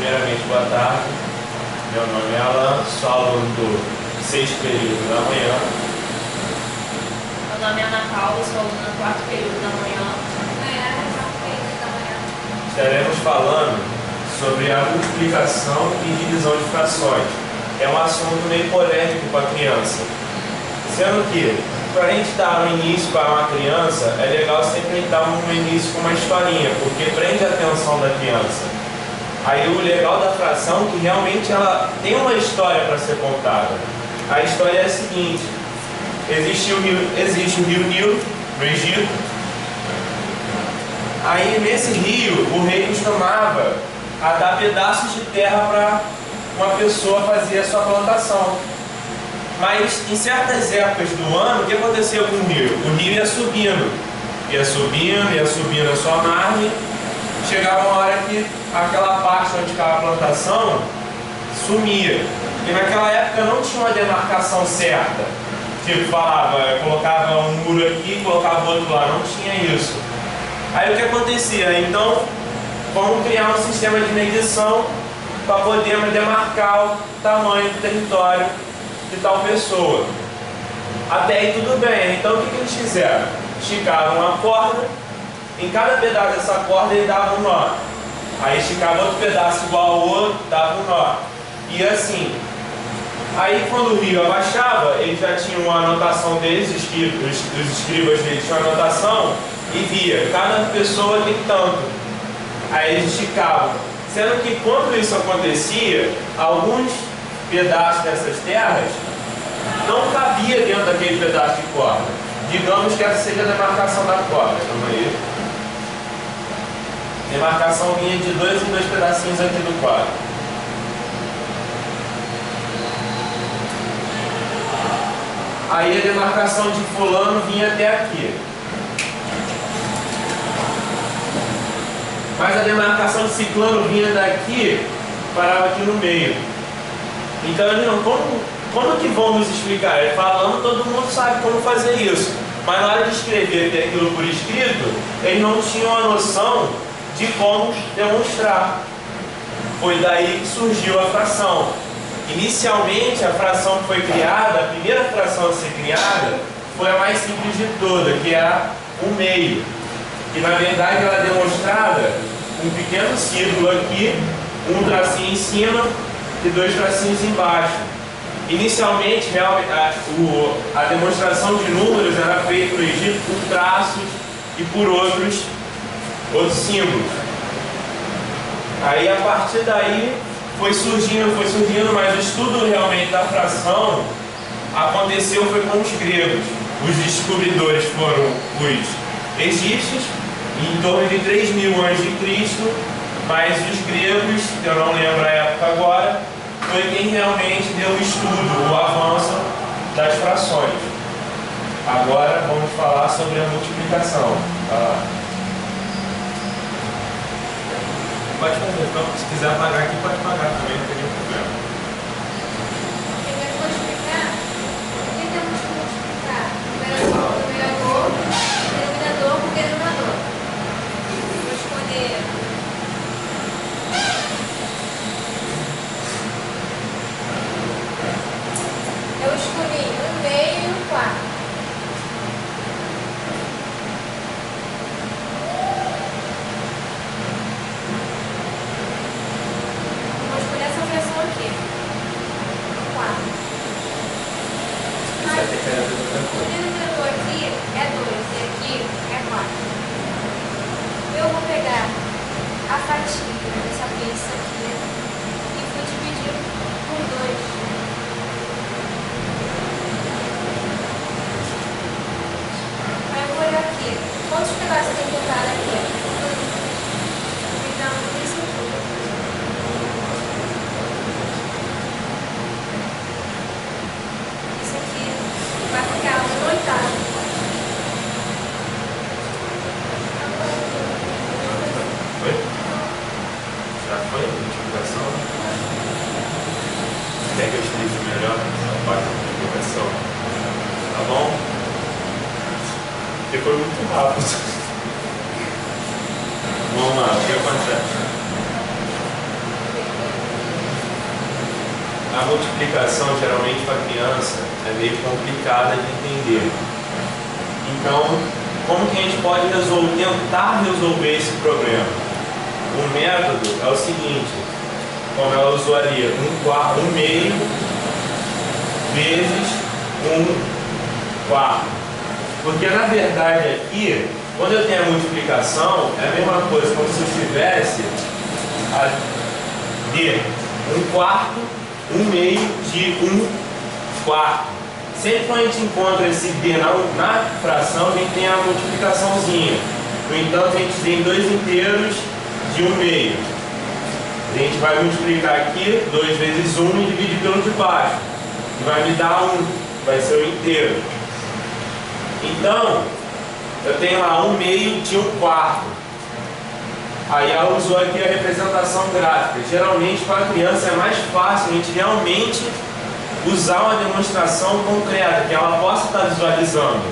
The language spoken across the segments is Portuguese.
Primeiramente, boa tarde. Meu nome é Alan, sou aluno do 6º período da manhã. Meu nome é Ana Paula, sou aluna do 4º período da manhã. Estaremos falando sobre a multiplicação e divisão de frações. É um assunto meio polêmico para a criança. Sendo que, para a gente dar um início para uma criança, é legal sempre dar um início com uma historinha, porque prende a atenção da criança. Aí o legal da fração é que realmente ela tem uma história para ser contada. A história é a seguinte: existe o rio Nilo, no Egito. Aí nesse rio, o rei costumava dar pedaços de terra para uma pessoa fazer a sua plantação. Mas em certas épocas do ano, o que acontecia com o rio? O rio ia subindo a sua margem. Chegava uma hora que aquela parte onde ficava a plantação sumia. E naquela época não tinha uma demarcação certa. Tipo, colocava um muro aqui e colocava o outro lá. Não tinha isso. Aí o que acontecia? Então, vamos criar um sistema de medição para poder demarcar o tamanho do território de tal pessoa. Até aí tudo bem. Então o que eles fizeram? Esticavam uma corda. Em cada pedaço dessa corda ele dava um nó. Aí esticava outro pedaço igual ao outro, dava um nó. E assim. Aí quando o rio abaixava, eles já tinham uma anotação deles, os escribas deles tinham uma anotação e via, cada pessoa tem tanto. Aí eles esticavam. Sendo que quando isso acontecia, alguns pedaços dessas terras não cabia dentro daquele pedaço de corda. Digamos que essa seja a demarcação da corda. Vamos aí. Demarcação vinha de 2 em 2 pedacinhos aqui do quadro. Aí a demarcação de fulano vinha até aqui. Mas a demarcação de ciclano vinha daqui, parava aqui no meio. Então eles não, como que vão nos explicar? Falando, todo mundo sabe como fazer isso. Mas na hora de escrever ter aquilo por escrito, eles não tinham a noção de como demonstrar. Foi daí que surgiu a fração. Inicialmente, a fração que foi criada, a primeira fração a ser criada, foi a mais simples de toda, que era o meio. Que na verdade ela é demonstrada um pequeno círculo aqui, um tracinho em cima e 2 tracinhos embaixo. Inicialmente, a demonstração de números era feita no Egito por traços e por outros símbolos. Aí a partir daí foi surgindo, mas o estudo realmente da fração aconteceu foi com os gregos. Os descobridores foram os egípcios, em torno de 3.000 a.C., mas os gregos, que eu não lembro a época agora, foi quem realmente deu o estudo, o avanço das frações. Agora vamos falar sobre a multiplicação. Pode fazer, então, se quiser apagar aqui, pode apagar também, não tem nenhum problema. Primeiro vou explicar o que temos que multiplicar. Numerador por denominador. Vou escolher. Eu escolhi 1/2 e 1/4. Quantos pedaços tem que botar aqui? Então, isso tudo. Isso aqui vai ficar 1/8. Foi? Já foi a multiplicação? Quer que eu explique melhor essa parte da multiplicação? Tá bom? Porque foi muito rápido. Vamos lá, o que acontece? a multiplicação, geralmente para criança, é meio complicada de entender. Então, como que a gente pode tentar resolver esse problema? O método é o seguinte, como ela usou ali, 1/4 vezes 1/4. Porque na verdade aqui, quando eu tenho a multiplicação, é a mesma coisa, como se eu tivesse a D 1/4, 1/2 de 1/4. Sempre que a gente encontra esse D na fração, a gente tem a multiplicaçãozinha. No entanto, a gente tem 2 inteiros de 1/2. A gente vai multiplicar aqui 2 vezes 1 e dividir pelo de baixo. E vai me dar 1, vai ser o inteiro. Então, eu tenho lá 1/2 de 1/4. Aí ela usou aqui a representação gráfica. Geralmente para a criança é mais fácil a gente realmente usar uma demonstração concreta, que ela possa estar visualizando.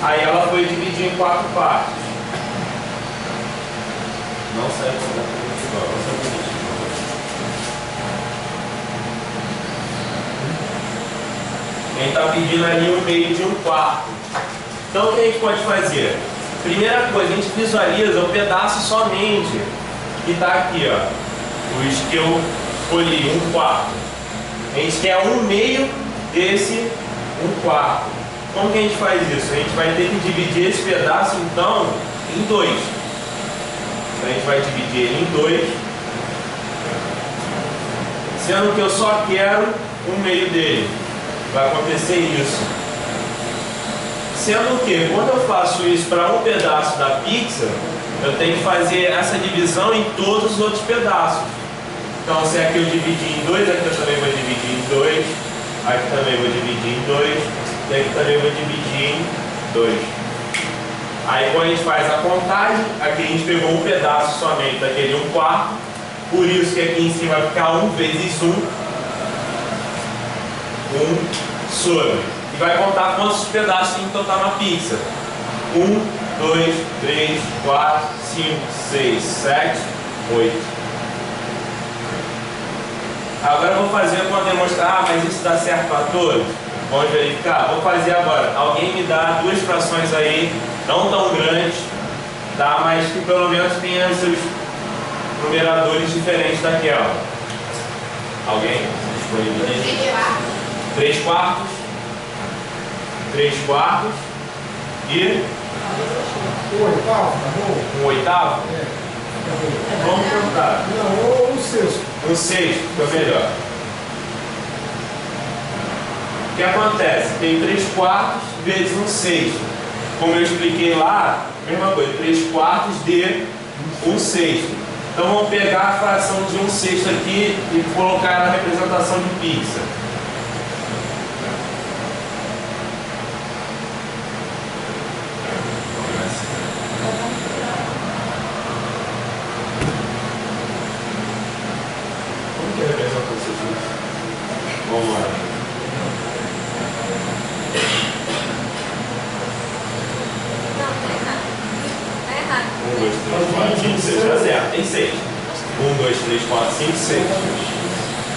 Aí ela foi dividir em 4 partes. Não serve exatamente igual, não serve isso. A gente está pedindo ali 1/2 de 1/4. Então o que a gente pode fazer? Primeira coisa, a gente visualiza o pedaço somente que está aqui, ó. Os que eu escolhi, 1/4. A gente quer 1/2 desse 1/4. Como que a gente faz isso? A gente vai ter que dividir esse pedaço, então, em 2. Então, a gente vai dividir ele em 2. Sendo que eu só quero 1/2 dele. Vai acontecer isso. Sendo que, quando eu faço isso para um pedaço da pizza, eu tenho que fazer essa divisão em todos os outros pedaços. Então, se aqui eu dividir em 2, aqui eu também vou dividir em 2, aqui também vou dividir em 2, e aqui também vou dividir em 2. Aí, quando a gente faz a contagem, aqui a gente pegou um pedaço somente daquele 1/4, por isso que aqui em cima vai ficar 1 vezes 1, 1 sobre. E vai contar quantos pedaços tem que total na pizza. 1, 2, 3, 4, 5, 6, 7, 8. Agora eu vou fazer para demonstrar, mas isso dá certo para todos? Vamos verificar? Vou fazer agora. Alguém me dá 2 frações aí, não tão grandes, tá? Mas que pelo menos tenham seus numeradores diferentes daquela. Alguém? Disponibiliza? 3/4. 3/4 e 1/8? Vamos tentar. Não, 1/6. 1/6, fica melhor. O que acontece? Tem 3/4 vezes 1/6. Como eu expliquei lá, mesma coisa, 3/4 de 1/6. Então vamos pegar a fração de 1/6 aqui e colocar na representação de pizza. Vamos lá. Não, tá errado. Tá errado. 1, 2, 3, 4, 5, 6. Tá certo, tem 6. 1, 2, 3, 4, 5, 6.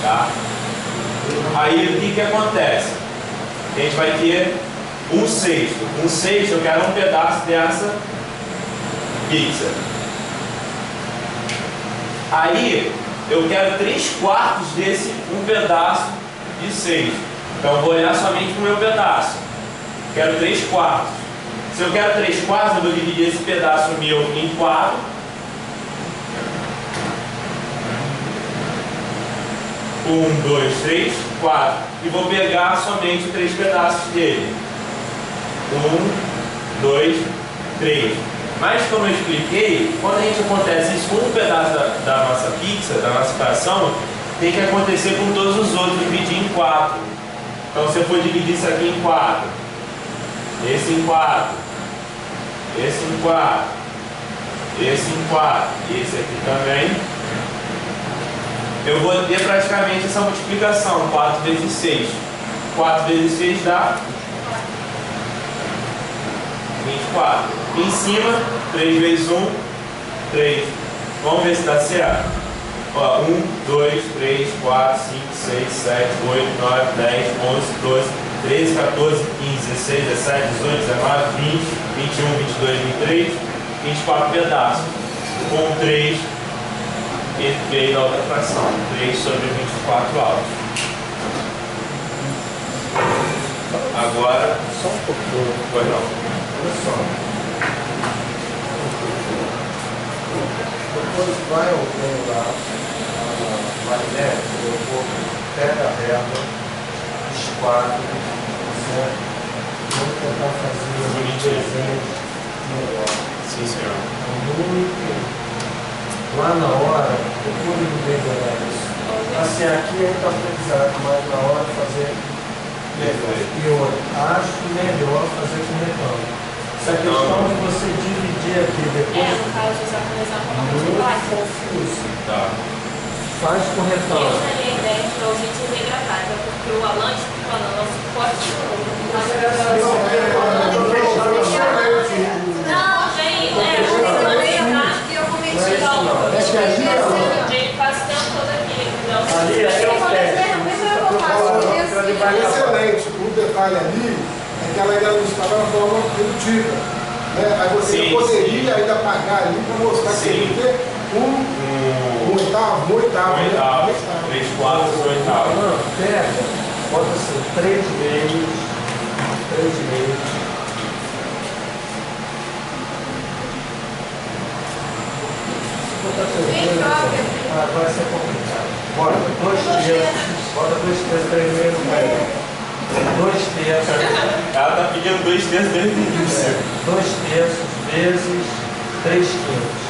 Tá? Aí o que acontece? A gente vai ter 1/6. 1/6 eu quero um pedaço dessa pizza. Aí eu quero 3/4 desse um pedaço de 6. Então eu vou olhar somente para o meu pedaço. Quero 3/4. Se eu quero 3/4, eu vou dividir esse pedaço meu em 4. Um, 2, 3, 4. E vou pegar somente 3 pedaços dele. 1, 2, 3. Mas como eu expliquei, quando a gente acontece isso com um pedaço da nossa pizza, da nossa fração, tem que acontecer com todos os outros, dividir em 4. Então se eu for dividir isso aqui em 4, esse em 4, esse em 4, esse em 4, e esse aqui também, eu vou ter praticamente essa multiplicação, 4 vezes 6. 4 vezes 6 dá 24. Em cima, 3 vezes 1, 3. Vamos ver se dá certo. Ó, 1, 2, 3, 4, 5, 6, 7, 8, 9, 10, 11, 12, 13, 14, 15, 16, 17, 18, 19, 20, 21, 22, 23, 24 pedaços. Com 3 e veio da outra fração. 3 sobre 24 avos. Agora, Só um pouquinho. pois não. Olha só. Depois vai alguém lá, Marinete, pega a régua, esquadra, certo? Vamos tentar fazer um desenho melhor. Sim, senhor. Muito. Lá na hora, depois ele vem olhar isso. Assim, aqui é muito aprendizado, mas na hora fazer melhor. E eu acho melhor fazer com retângulo. Essa questão de você dividir aqui depois. No caso, usar como exemplo, uma coisa Muito básica. confuso. Tá. Faz com Eu retângulo. já li a ideia de o gente regratar, porque o Alan está falando, nosso forte Não, tem, eu cometi algo. É que ali, ele passa o tempo todo aqui, então. ali é o teste. Excelente. O detalhe ali é que ela ainda não estava na forma redutiva. Né? Aí você Sim, poderia ainda pagar ali para mostrar que Sim. ele tem um oitavo. Um oitavo. 3 quartos, um oitavo. Não, pega, bota assim, 3 vezes, 3 vezes. Vai ser complicado. Bota 2 terços, bota 2 terços primeiro, vai. 2 terços, Ela tá pedindo 2 terços desde o início. 2 terços vezes 3 quintos.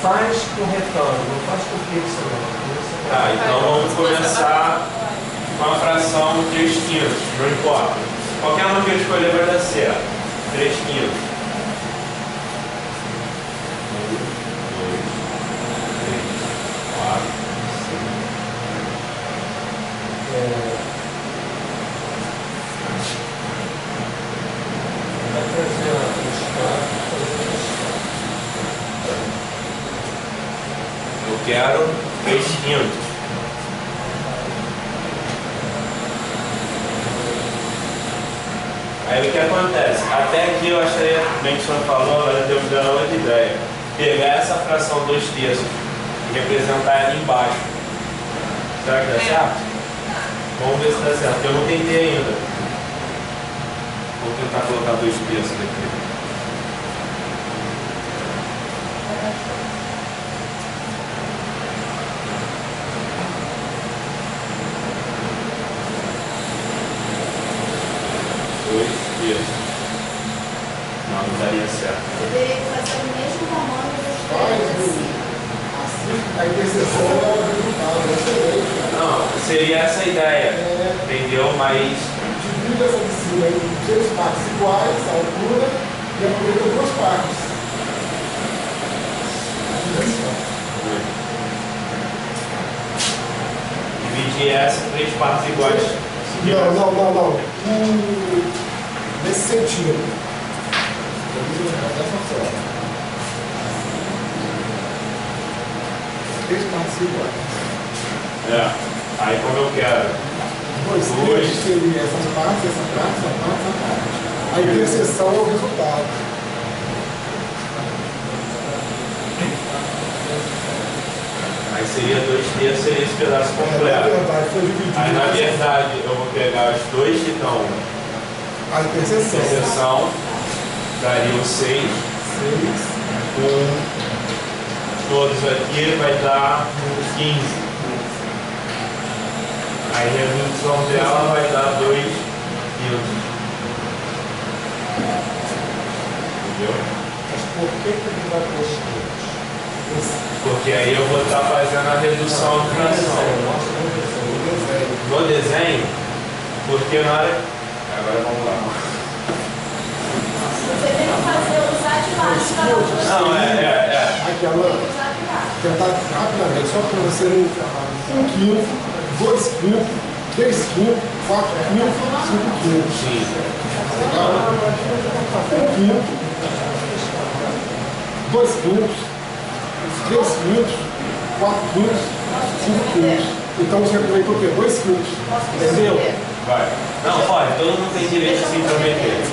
Faz com retângulo, não faz com pixel não. Tá, então vamos começar com a fração 3 quintos, não importa. Qualquer uma que eu escolher vai dar certo. 3 quintos. 1, 2, 3, 4, 5. Vai trazer uma Eu quero 3 quintos. Aí o que acontece? Até aqui eu acharia, bem que o senhor falou, agora eu me dando outra ideia. Pegar essa fração 2 terços e representar ela embaixo. Será que dá certo? Vamos ver se dá certo, porque eu não tentei ainda. Vou tentar colocar 2 terços aqui. Não, não daria certo. Deveria fazer o mesmo tamanho dos Faz, três assim. assim, a interseção é o resultado. Excelente, cara. Não, seria essa a ideia, entendeu? Mas Divide essa de cima em 3 partes iguais, a altura, e aproveita 2 partes. dividir essa em 3 partes iguais. Não. Nesse sentido. Dessa forma. 3 partes iguais. É. Aí como eu quero. 2 terços seria essas partes, essa parte, essa parte, essa parte. A interseção é o resultado. Aí seria 2 terços, seria esse pedaço Na completo. verdade, foi dividido. Aí na verdade eu vou pegar os dois que estão A interseção. interseção, daria o 6, 6. com todos aqui vai dar 15. Aí a redução dela vai dar 2 quintos. Entendeu? Mas por que ele vai pôr os quintos? Porque aí eu vou estar fazendo a redução de fração. No desenho, porque na hora. Agora vamos lá. Você tem que usar de baixo para não Não, é. Aqui, Alan, usar de baixo. tentar rapidamente, só para você não. 1 quinto, 2 quintos, 3 quintos, 4 quintos, 5 quintos. Sim. Legal? 1 quinto, 2 quintos, 3 quintos, 4 quintos, 5 quintos. Então você aproveitou o quê? 2 quintos. Entendeu? Vai. Não, pode, todo mundo tem direito a se intrometer.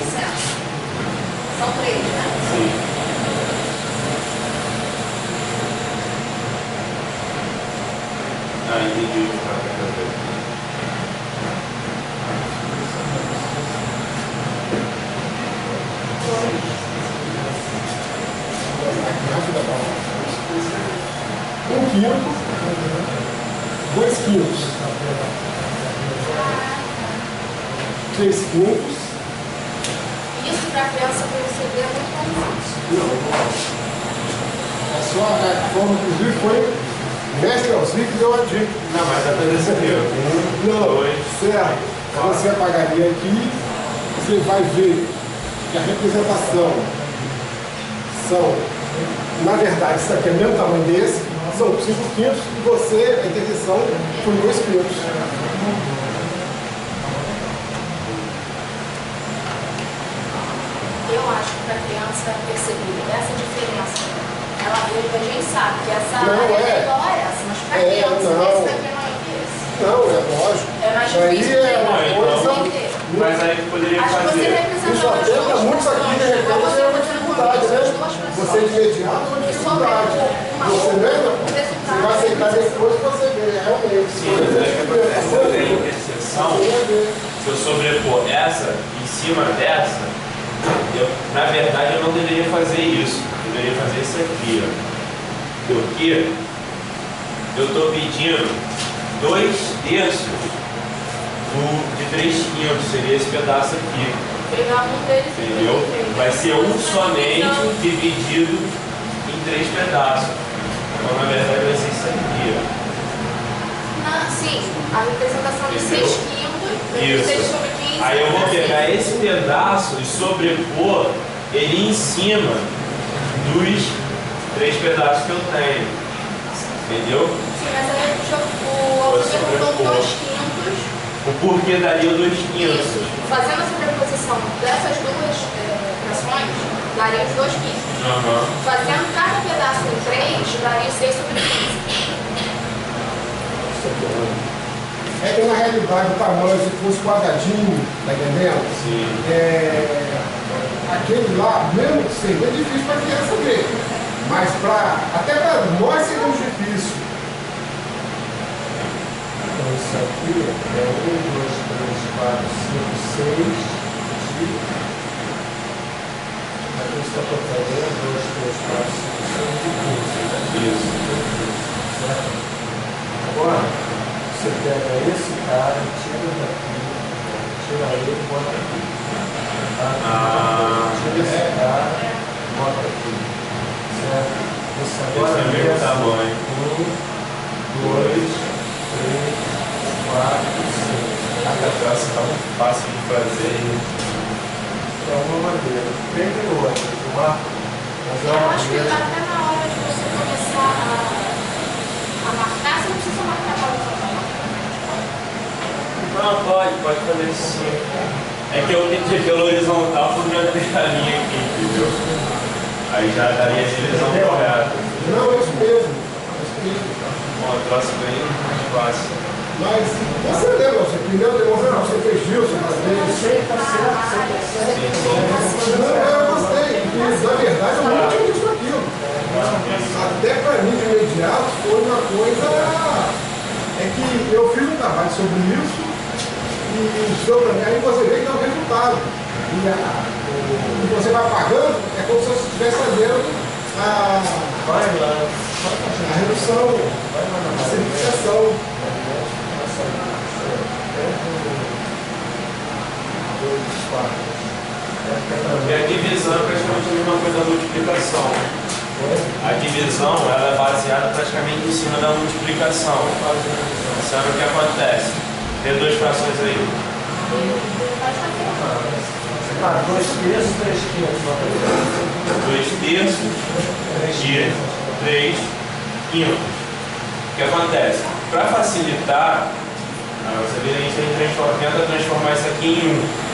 São 3, né? Sim. Ah, entendi o que está acontecendo. Um quinto, 2 quintos, 3 quintos. Isso para a criança perceber é muito confuso. A sua forma, inclusive, foi mestre Oswald que deu a dica. Não, mas até desceu. Não, certo. Você apagaria aqui, você vai ver que a representação são, na verdade, isso aqui é o mesmo tamanho desse, são 5 quintos, e você, a interseção, foi 2 quintos. Eu acho que para a criança perceber essa diferença, a gente sabe que essa Não, área é. é igual a essa, mas para a É, criança, não. esse daqui é maior que esse. Não, é lógico. É mais Isso aí difícil é de uma coisa. entender. Mas aí poderia Acho que você fazer. representa Isso atenta muito aqui, de repente, é uma dificuldade, né? Você de imediato é uma dificuldade. Você lembra? Você vai aceitar depois que você vê, realmente. Sim, mas é que acontece também a interseção. Se eu sobrepor essa em cima dessa, na verdade eu não deveria fazer isso. Eu deveria fazer isso aqui, ó. Porque eu estou pedindo 2/3 de 3 quintos, seria esse pedaço aqui. Pegar um deles e Entendeu? dividir. Vai ser um somente dividido em 3 pedaços. Então na verdade vai ser isso aqui, ó. Sim, a representação de Entendeu? 6 quintos, Isso. 6 sobre 15. Aí eu vou pegar esse pedaço e sobrepor ele em cima dos 3 pedaços que eu tenho. Entendeu? Sim, mas aí o autor perguntou 2 quintos. O porquê daria o 2 quintos. Isso. Fazendo essa preposição dessas duas frações, daria os 2 quintos. Aham. Fazendo cada pedaço em 3, daria 6 sobre 15. É que na realidade o tamanho, se fosse quadradinho, tá entendendo? Sim. Aquele lá, mesmo que seja, é difícil para a criança ver. Mas até para nós seria difícil. Então isso aqui é 1, 2, 3, 4, 5, 6. Aqui está contando 1, 2, 3, 4, 5, 6 e 15. Isso. Certo? Agora, você pega esse cara, tira daqui, tira ele e bota aqui. Tá? Tira esse cara, bota aqui. Certo? Esse agora Esse é o mesmo tamanho. 1, 2, 3, 4, 5. A cabeça está muito fácil de fazer. É uma maneira. Pega o outro, tá? Mas é Eu uma acho que maneira. até na hora de você começar a marcar, você não precisa marcar para o Não, pode fazer isso sim. É que eu tentei pelo horizontal porque já tem a linha aqui, entendeu? Aí já daria a direção correta. Não, é isso mesmo. Bom, o troço bem mais fácil. Mas você lembra, você primeiro demonstrou que você fez Gilson, não, eu gostei, porque na verdade eu não tinha visto aquilo. Até para mim de imediato foi uma coisa. É que eu fiz um trabalho sobre isso e aí você vê que dá o resultado. E você vai pagando, é como se você estivesse fazendo a redução, a simplificação. E a divisão é praticamente a mesma coisa da multiplicação. A divisão ela é baseada praticamente em cima da multiplicação. Sabe o que acontece? Tem 2 frações aí. 2 terços, 3 quintos. 2/3 de 3 quintos. O que acontece? Para facilitar, você vê, a gente tenta transformar isso aqui em 1.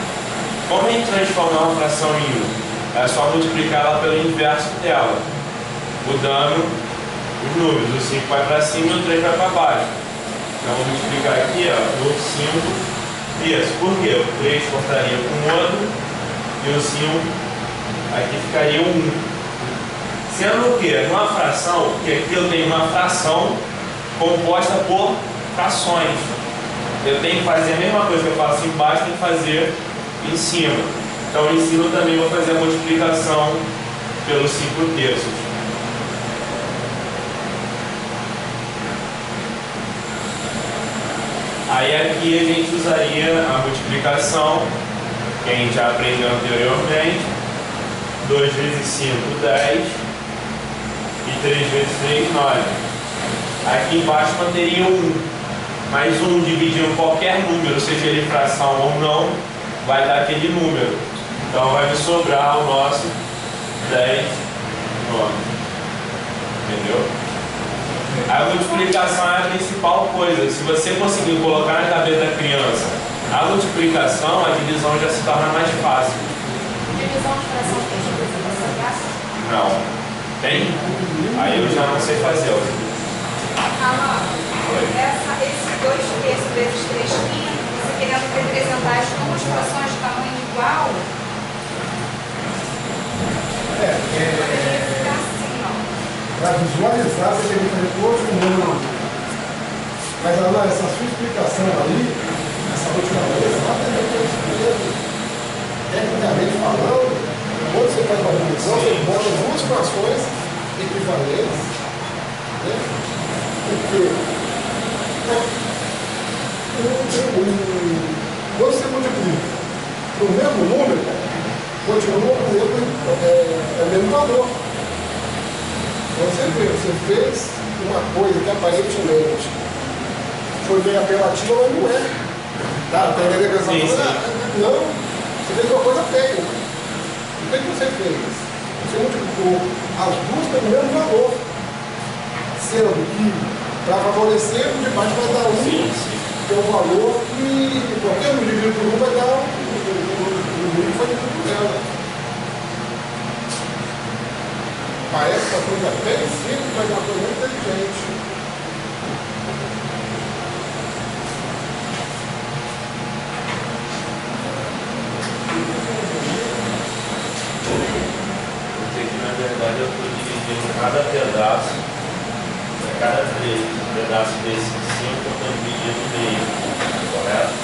Como a gente transformar uma fração em 1? É só multiplicar ela pelo inverso dela, mudando os números. O 5 vai para cima e o 3 vai para baixo. Então vou multiplicar aqui, ó, no 5 terços. Por quê? O 3 cortaria com o outro e o 5 aqui ficaria o 1. Sendo que numa fração, que aqui eu tenho uma fração composta por frações. Eu tenho que fazer a mesma coisa que eu faço embaixo, tenho que fazer em cima. Então em cima eu também vou fazer a multiplicação pelos 5 terços. Aí aqui a gente usaria a multiplicação, que a gente já aprendeu anteriormente. 2 vezes 5, 10. E 3 vezes 3, 9. Aqui embaixo manteria 1. Mas 1 dividindo qualquer número, seja ele fração ou não, vai dar aquele número. Então vai me sobrar o nosso 10, 9. Entendeu? A multiplicação é a principal coisa. Se você conseguir colocar na cabeça da criança a multiplicação, a divisão já se torna mais fácil. Divisão de fração tem divisão de fração? Não. Tem? Aí eu já não sei fazer. Esse 2 terços vezes 3 quintos, você querendo representar as duas frações de tamanho igual, poderia ficar assim, ó. Para visualizar, você tem que fazer todos com o número. Mas, Ana, essa sua explicação ali, essa última vez, exatamente é isso mesmo. Tecnicamente falando, quando você faz uma divisão, você bota duas frações equivalentes, né? Porque quando você multiplica o mesmo número, continua com o mesmo valor. Você fez uma coisa que aparentemente foi bem apelativa, mas não é. Tá entendendo essa coisa? Não, você fez uma coisa feia. O que você fez? Você multiplicou as duas pelo mesmo valor. Sendo que, para favorecer, o de baixo vai dar 1, que é o valor que qualquer um dividido por 1 vai dar o número que foi dividido por ela. Parece uma coisa bem simples, mas é uma coisa muito inteligente. Porque aqui na verdade eu estou dividindo cada pedaço, cada pedaço desse 5 eu estou dividindo meio, correto?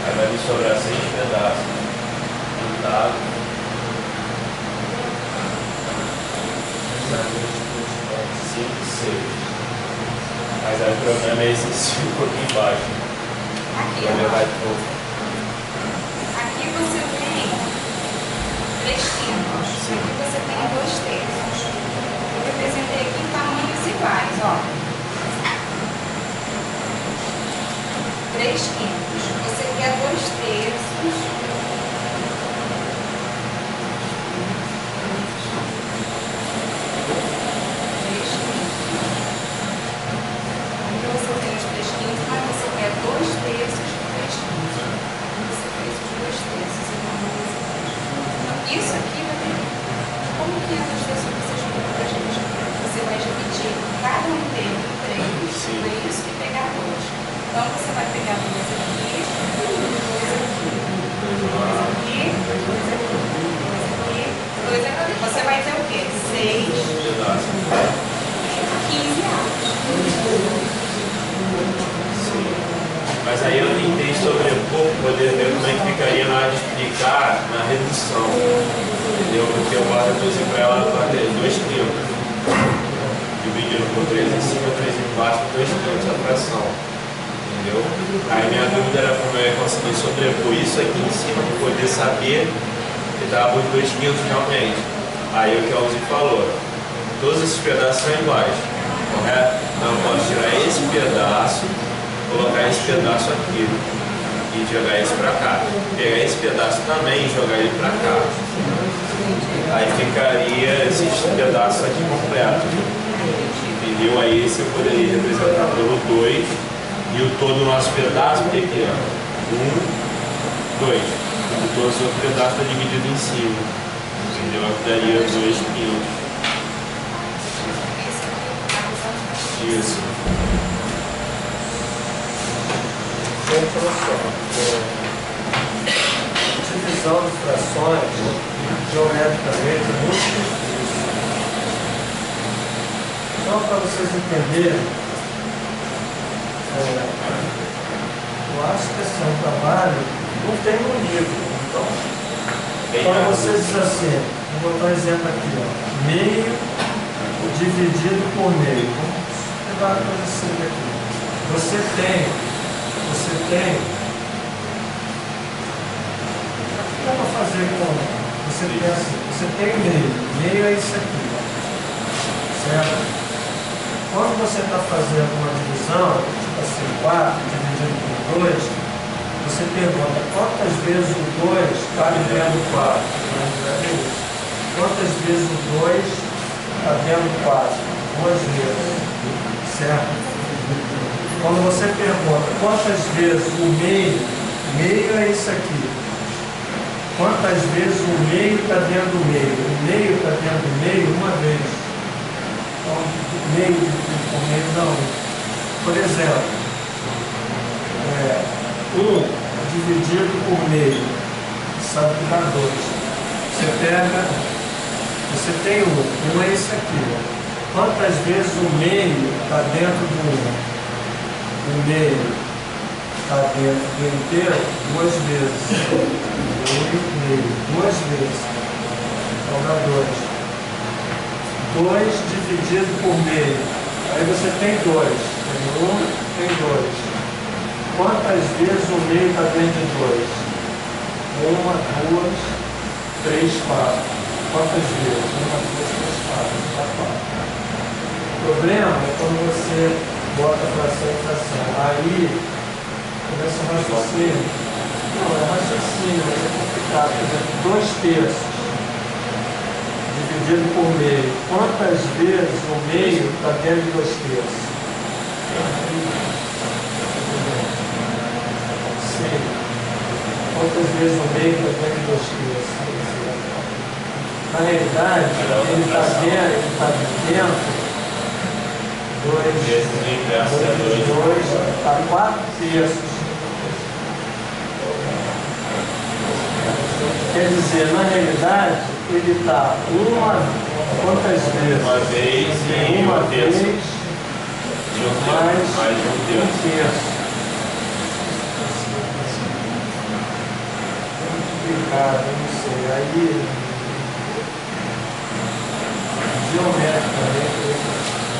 Aí vai me sobrar 6 pedaços. Juntado. 5, 6. Mas aí o problema é esse 5 aqui embaixo. Aqui, Vai levar de novo. aqui você tem 3 quintos, aqui você tem 2 terços. Eu representei aqui em tamanhos iguais, ó. 3 quintos. Você quer 2 terços. Isso aqui vai ter. Como que é as vezes que você jogou pra gente? Você vai dividir cada um deles em 3, é isso que pegar 2. Então você vai pegar 2 aqui, 2 aqui, 2 aqui, 2 aqui, 2 aqui, 2 aqui. Você vai ter o quê? 6, 15 anos. Mas aí eu tentei sobrepor para poder ver como é que ficaria na hora de explicar na redução. Entendeu? Porque eu vou reduzir para ela para 2 quintos. Dividindo por 3 em cima, 3 embaixo, 2 quintos a fração. Entendeu? Aí minha dúvida era como eu ia conseguir sobrepor isso aqui em cima para poder saber que dava os 2 quintos realmente. Aí o que a Alzi falou, todos esses pedaços são iguais, correto? Então eu posso tirar esse pedaço, colocar esse pedaço aqui e jogar esse pra cá. Pegar esse pedaço também e jogar ele pra cá. Aí ficaria esses pedaços aqui completos. Entendeu? Aí esse eu poderia representar pelo 2 e o todo do nosso pedaço, porque aqui ó, 1, 2. E todos os outros pedaços estão divididos em cima. Entendeu? Aqui daria 2 quintos. Isso. Gente, olha só. Divisão de frações, geometricamente, é muito difícil. Só para vocês entenderem, eu acho que esse é um trabalho não tem no livro. Então, quando você diz assim, vou botar um exemplo aqui, ó, meio dividido por meio. Vamos pegar uma coisa simples aqui. Você tem como fazer conta? Você tem assim, você tem meio é isso aqui, certo? Quando você está fazendo uma divisão, tipo assim, 4 dividido por 2, você pergunta quantas vezes o 2 cabe dentro do 4? Quantas vezes o 2 está dentro do 4? 2 vezes, certo? Quando você pergunta quantas vezes o meio é isso aqui. Quantas vezes o meio está dentro do meio? O meio está dentro do meio uma vez. Então, meio dividido por meio não. Por exemplo, 1 dividido por meio, sabe que dá 2. Você tem 1 é isso aqui. Quantas vezes o meio está dentro do 1? O meio está dentro do inteiro 2 vezes. Meio, 2 vezes. Então dá 2. 2 dividido por meio. Aí você tem 2. Tem 1, tem 2. Quantas vezes o meio está dentro de 2? 1, 2, 3, 4. Quantas vezes? 1, 2, 3, 4. Dá 4. O problema é quando você bota fração em fração. Aí começa o raciocínio. Não, é raciocínio, mas é complicado. Por exemplo, 2 terços dividido por meio. Quantas vezes o meio está dentro de 2 terços? Sim. Quantas vezes o meio está dentro de 2 terços? Na realidade, ele está dentro 2 está 4 terços. Quer dizer, na realidade, ele está quantas vezes? Uma vez e uma vez mais um terço. Complicado, eu não sei. Aí, geometricamente,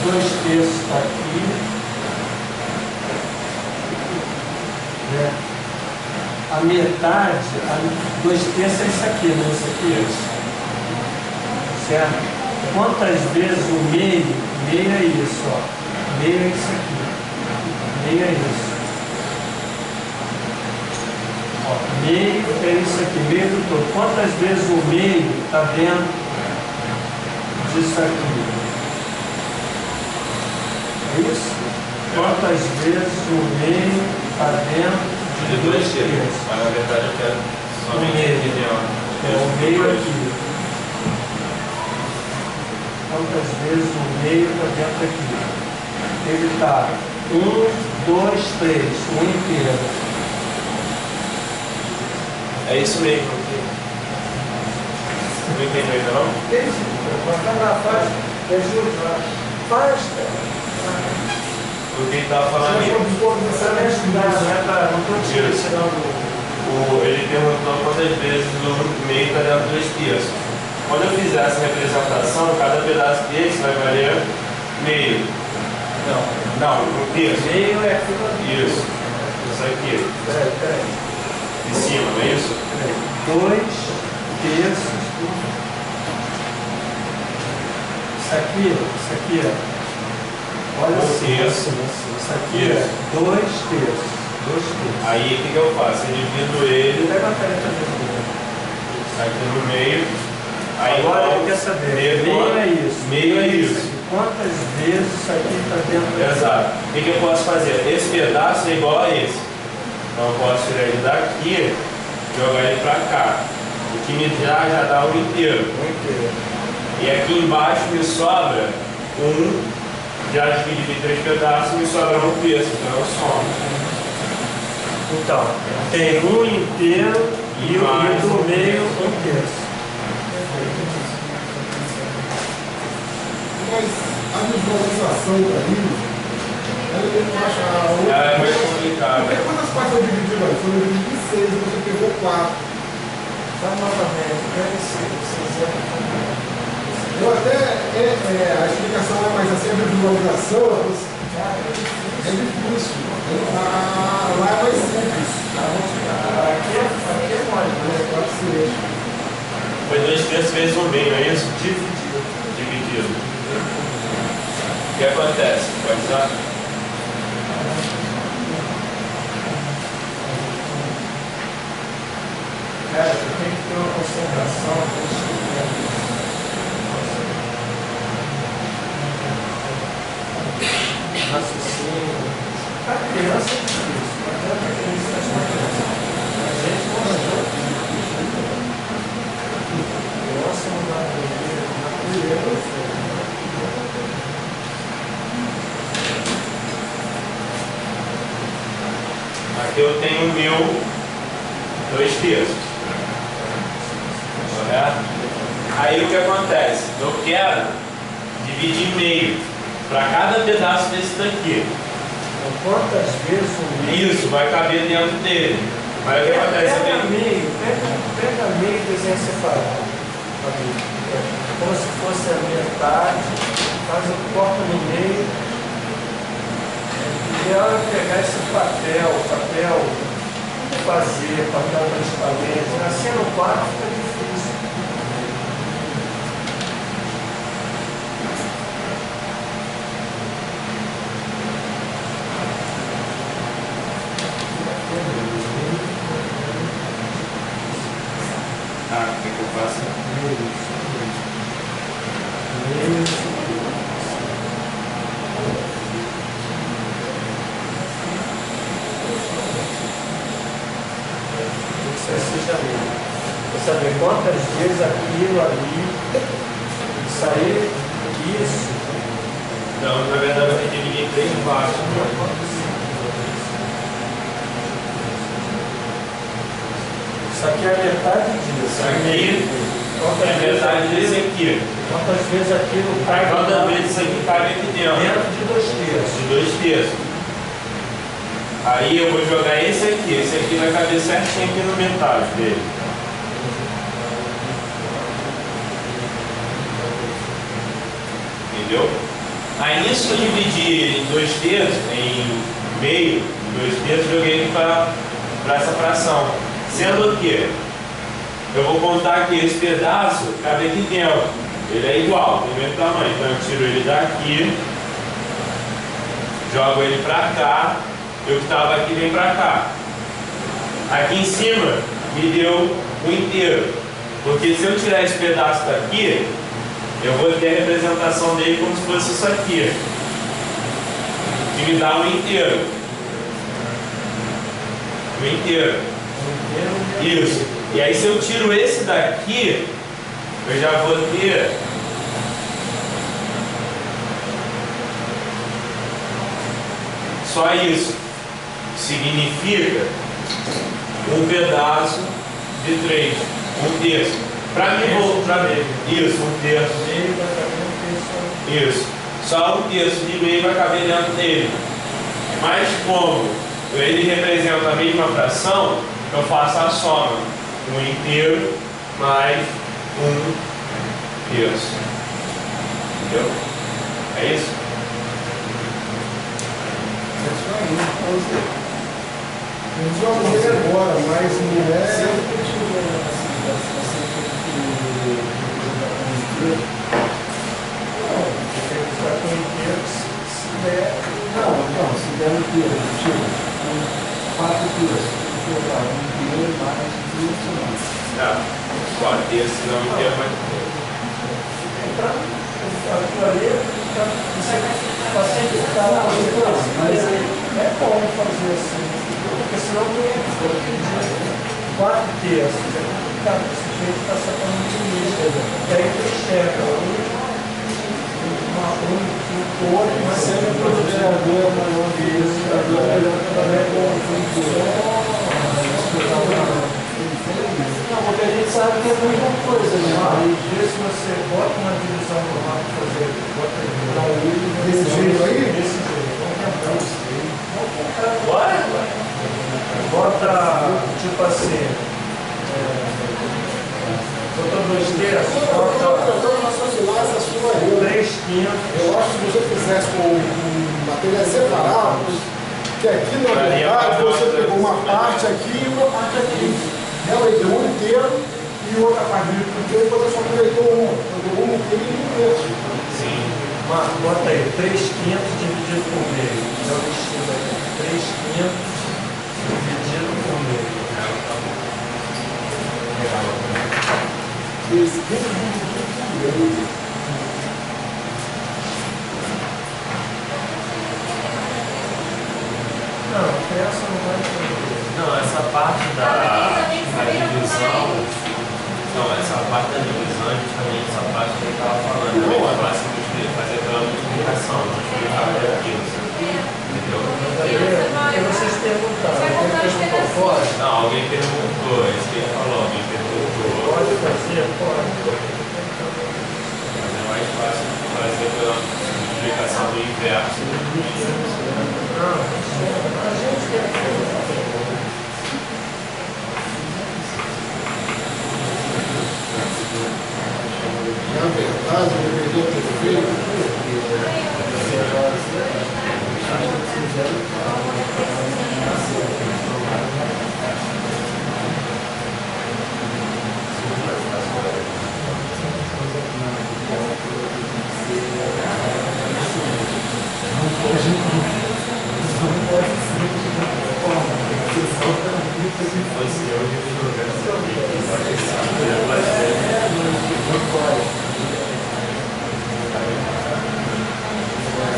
2 terços está aqui, né? A metade, 2 terços é isso aqui, não é isso aqui? Certo? Quantas vezes o meio é isso, ó. Meio é isso aqui. Meio é isso. Ó, meio é isso aqui, meio do todo. Quantas vezes o meio está dentro disso aqui? Isso? Quantas vezes o meio está dentro de 2 terços? Mas na verdade eu quero somente meio. O meio aqui. Quantas vezes o meio está dentro aqui? Ele está 1, 2, 3, o inteiro. É isso mesmo. Não entendeu ainda não? Entendi. Vai lá, faz. Faz, O que ele estava falando aí? Ele perguntou quantas vezes o meio está dentro de 2 terços. Quando eu fizer essa representação, cada pedaço desse vai valer meio. Não, 1 terço. Meio é aquilo ali. Isso. Isso aqui. Peraí. De cima, não é isso? 2 terços. Isso aqui, ó. Olha assim. Isso aqui é 2 terços. 2 terços. Aí o que eu faço? Eu divido ele Pega a caneta mesmo. aqui no meio. Aí agora ele quer saber. Meio é isso. Meio é isso. Quantas vezes isso aqui está dentro daqui? Exato. O que eu posso fazer? Esse pedaço é igual a esse. Então eu posso tirar ele daqui e jogar ele para cá. O que me já dá um inteiro. Um inteiro. E aqui embaixo me sobra 1 Já dividido em 3 pedaços e sobra um terço, então eu somo. Então, tem um inteiro e o do meio um terço. Mas a visualização daí, ela tem que achar outra. Ela é mais complicada. Porque quantas partes eu dividi, velho? Foram divididas em 6 e você pegou 4. Tá novamente, deve ser, Eu até, a explicação é mais assim, a visualização é difícil. Lá é mais simples. Aqui é mole, né? Pode ser. Foi 2 terços vezes um meio, não é isso? Dividido. Dividido. O que acontece? Pode usar? Cara, você tem que ter uma concentração para estudar. Raciocínio. Para criança é difícil, mas é para criança a gente não ajudou. Criança não dá para Aqui eu tenho o meu 2 terços. Correto? Aí o que acontece? Eu quero dividir meio para cada pedaço desse daqui. quantas vezes o meio? Isso, vai caber dentro dele. Mas o que acontece? Eu Pega tenho... meio, pega meio e desenha separado. Como se fosse a metade, faz o corte no meio. O ideal é pegar esse papel fazer, papel transparente. Assim no quadro fica difícil. O que eu faço? Para saber quantas vezes aquilo ali sair isso. Não, na verdade eu dividir em 3 partes. Isso aqui é a metade disso. Aqui é a metade desse aqui. Quantas vezes aquilo cai? Quantas vezes isso aqui cabe aqui dentro? Dentro de 2 terços. De 2 terços. Aí eu vou jogar esse aqui vai caber certinho aqui no metade dele. Entendeu? Aí nisso eu dividi em 2 terços, em meio, 2 terços, joguei aqui para essa fração. Sendo que eu vou contar que esse pedaço cabe aqui dentro. Ele é igual, tem o mesmo tamanho. Então eu tiro ele daqui, jogo ele para cá, e o que estava aqui vem para cá. Aqui em cima me deu o inteiro. Porque se eu tirar esse pedaço daqui, eu vou ter a representação dele como se fosse isso aqui. Que me dá o inteiro. O inteiro. Isso. E aí se eu tiro esse daqui, eu já vou ter só isso. Significa um pedaço de 3, um terço. Para mim, isso, um terço. Isso. Só um terço de meio vai caber dentro dele. Mas como ele representa a mesma fração, eu faço a soma. Um inteiro mais um terço. Entendeu? É isso? É isso aí. Eles vão ver agora, mas não é. Sempre que tiver você tem que ficar com inteiro se der. Não, se der um inteiro, tipo, 4 terços, colocar um inteiro mais 2 semanas. Tá. 4 terços não inteiro mais. Aquilo ali, você facilitar a coisa, mas é bom fazer assim, porque senão tem 4 terços, cara, esse jeito está sacando muito isso, e aí tu enxerga um pode, mas sempre o gerador é maior que isso, o gerador é melhor também com o não, porque a gente sabe que é a mesma coisa, né? Aí, se você bota uma divisão normal para fazer, bota Desse jeito aí? desse jeito, vamos tentar isso aí. Bora? Bota, tipo assim, bota 2 terços, Eu bota estou raciocinar essa sua aí. 3/5. Eu acho que se você fizesse com materiais separados, que aqui na verdade você pegou uma parte aqui e uma parte aqui. Realmente deu um inteiro e outra parte do inteiro e você só aproveitou uma. Deu um inteiro e um terço. Sim. Mas bota aí, 3/5 dividido por meio. É o destino aí. 3/5 dividido por meio. Esse dividido por meio. Não, essa não vai entender. Não, essa parte da divisão. Não, essa parte da divisão é justamente essa parte que ele estava falando. É mais fácil de fazer pela multiplicação, multiplicar aquilo. Entendeu? Porque vocês perguntaram, alguém perguntou fora? Não, alguém perguntou, é isso que ele falou, alguém perguntou. Pode fazer? Pode. Mas é mais fácil de fazer pela multiplicação do inverso. Não, a gente tem que Na verdade, eu deveria ter feito.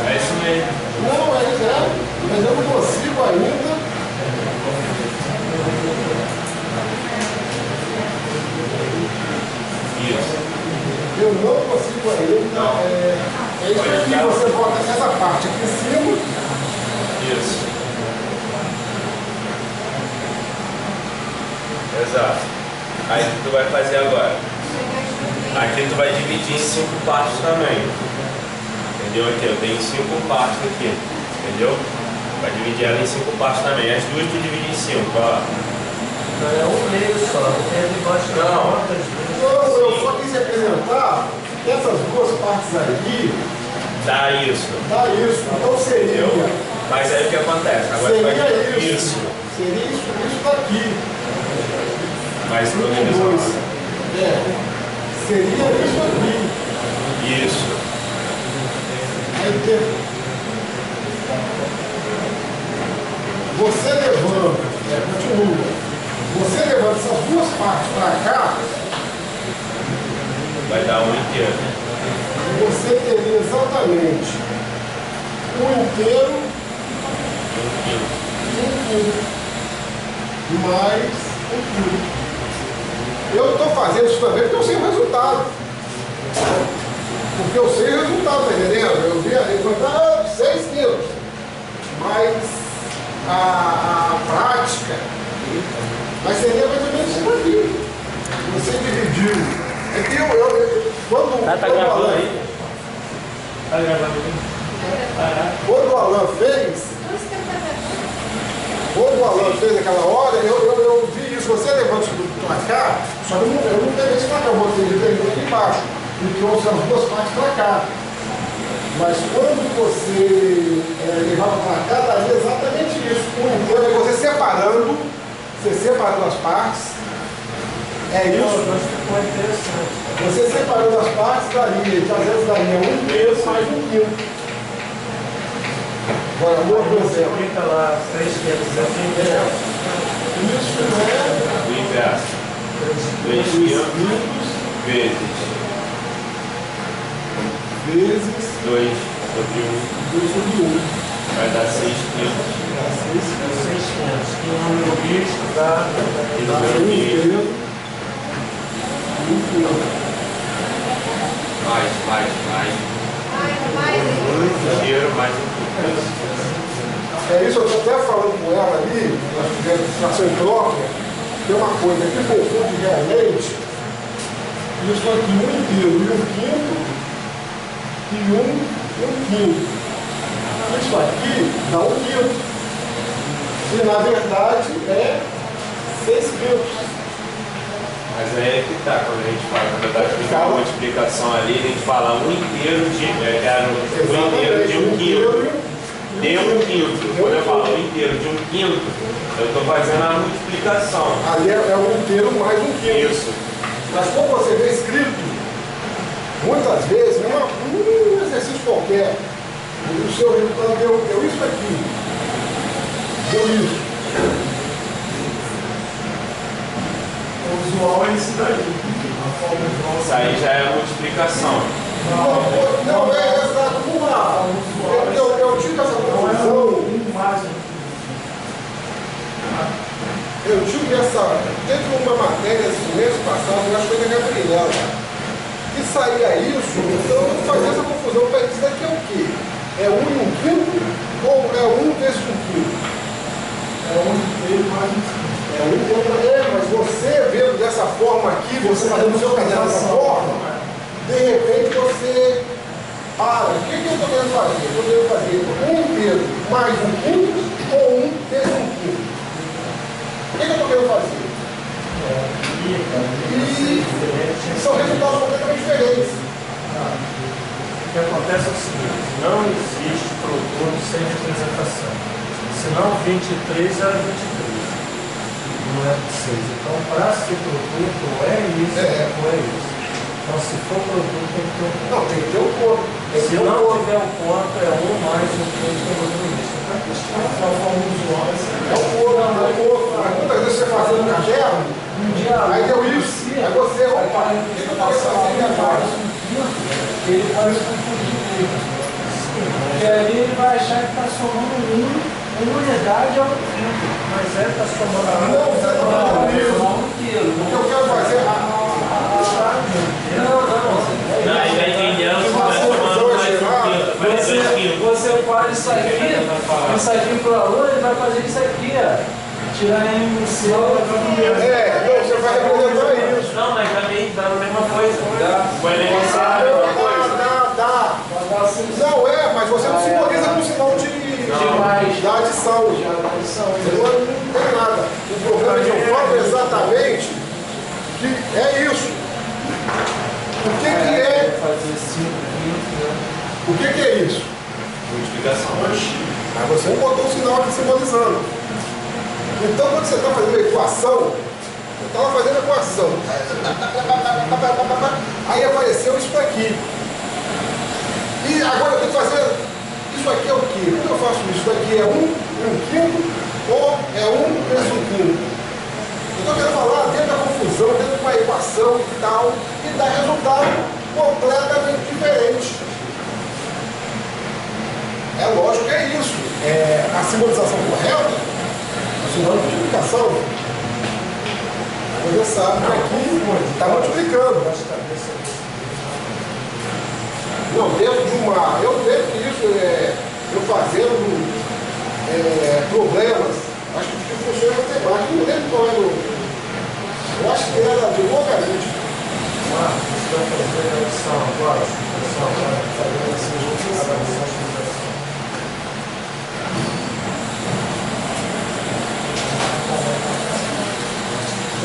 É isso mesmo. Não, mas eu não consigo ainda. Isso. Eu não consigo ainda. É isso aqui, você bota essa parte aqui em cima. Isso. Exato. Aí o que tu vai fazer agora? Aqui tu vai dividir em 5 partes também. Entendeu? Aqui, eu tenho 5 partes aqui. Entendeu? Vai dividir ela em 5 partes também. As duas tu divide em 5, ó. é um meio só, não tem ali embaixo Não. quantas vezes. Não, eu só quis representar que essas duas partes aqui Dá isso. dá isso. Então seria. Entendeu? Mas aí o que acontece? Agora tu vai Seria dividir isso. isso. Seria isso daqui. Mais Um, organização. dois. Seria isso aqui. Isso. Aí tem. Você levando, continua. Você levando essas duas partes para cá, Vai dar um inteiro. você teria exatamente um inteiro Um quinto. e um quinto. Mais um quinto. Eu estou fazendo isso também porque eu sei o resultado. Porque eu sei o resultado, tá entendendo? Eu vi ali, eu 6 quilos. Mas a prática, mas seria mais ou menos isso aqui. Você dividiu. É que quando, Tá quando, gravando o Alan, aí? Tá gravando aí? quando o Alan fez, quando o Alan fez aquela hora, eu vi isso. Você levanta isso para cá, só que eu não peguei isso para cá, eu botei ele aqui embaixo. E trouxe as duas partes para cá. Mas quando você levava para cá, daria exatamente isso. Então, você separando as partes, é isso. Ficou interessante. Você separando as partes, daria, então, às vezes daria um peso mais um quinto. Agora, um outro Você exemplo. clica lá, 3 quilos, Isso é O inverso. 3 quintos vezes vezes 2 sobre 1 2 sobre 1. vai dar 6 quintos. 600. E o número misto dá E Dá no um meu quinto, inteiro. Um quinto. mais. Mais. isso eu estou até falando com ela ali, nós tivemos situação em troca, tem uma coisa que confunde realmente, isso aqui um inteiro e um quinto, e um quinto. Isso aqui dá um quinto. E na verdade é 6 quintos. Mas aí é que tá, quando a gente fala, quando eu estava explicando a multiplicação ali, a gente fala um inteiro de um quinto. De um quinto. Quando eu falo um inteiro de um quinto, eu estou fazendo a multiplicação. Ali é um inteiro mais um quinto. Isso. Mas como você vê escrito, muitas vezes, num exercício qualquer, o seu resultado deu isso aqui. Deu isso. O usual é isso daí. Isso aí já é a multiplicação. Não é exato. Eu tive essa confusão. Eu tive teve uma matéria esse mês passado, eu acho que foi da Gabriela, que saía isso, então eu fazia essa confusão para isso daqui é o quê? É 1 e um quinto ou é 1 vezes um quinto? É 1 inteiro mais um quinto. É 1 inteiro, mas você vendo dessa forma aqui, você fazendo o seu caderno dessa forma, de repente você para, o que eu estou querendo fazer? Eu estou querendo fazer 1 inteiro mais um quinto ou 1 vezes um quinto? O que eu estou querendo fazer? E são resultados completamente diferentes. O que acontece é o seguinte, não existe produto sem representação. Senão 23 era 23. Não é 6. Então, para ser produto, ou é isso ou é isso. Então, se for produto, tem que ter um ponto. Não, tem que ter um ponto. Se não tiver um ponto, é 1 mais um ponto que eu vou ter isso. Então, a questão é a forma usual. É um ponto, é um ponto. Mas muitas vezes você fazendo um caderno, aí deu isso. Aí você, opa, o que eu estou fazendo agora? Ele faz com tudo. Porque ali ele vai achar que está somando uma unidade ao quinto. Mas está somando Não, você não está falando isso. O que eu quero fazer Não, ele vai entendendo que vai somando mais um quinto, vai ser 2 quintos. Você faz isso aqui para o aluno, ele vai fazer isso aqui, ó. Tirar M no seu, não, você vai representar isso. Não, mas também dá a mesma coisa. Vai negociar a mesma coisa. Dá. Não é, mas você não simboliza com sinal da adição. Você não tem nada. O problema é que eu falo exatamente que é isso. O que é? fazer 5 quintos, né? O que é isso? Multiplicação. Mas você não botou o sinal aqui simbolizando. Então, quando você está fazendo a equação, eu estava fazendo a equação. Aí apareceu isso aqui. E agora eu tenho que fazer. Isso aqui é o quê? Quando eu faço isso? Isso aqui é 1 quinto ou é 1 vezes 1 quinto? Eu estou querendo falar dentro da confusão, dentro de uma equação e tal, e dá resultado completamente diferente. É lógico que é isso. A simbolização correta, o sinal de multiplicação, você sabe que aqui está multiplicando. Não, dentro de uma. Eu lembro que isso eu fazendo problemas, acho que funciona matemática, não lembro qual era eu acho que era de logaritmo. Você vai fazer a adição agora, fazendo assim,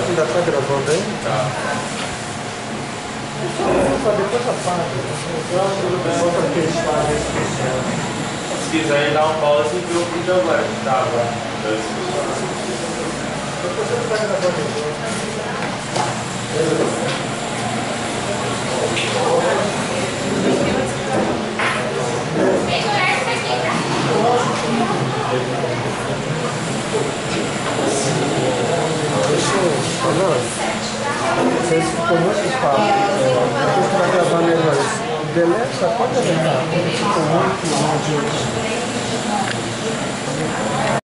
ainda está gravando aí? Tá. Depois apaga. Só para que eles paguem esse processo. Se quiserem dar um pause e ver o vídeo agora. Tá, agora. Depois você está gravando aí. Não sei se ficou muito fácil. Depois que vai gravando ele, delete, só pode deletar. Ficou muito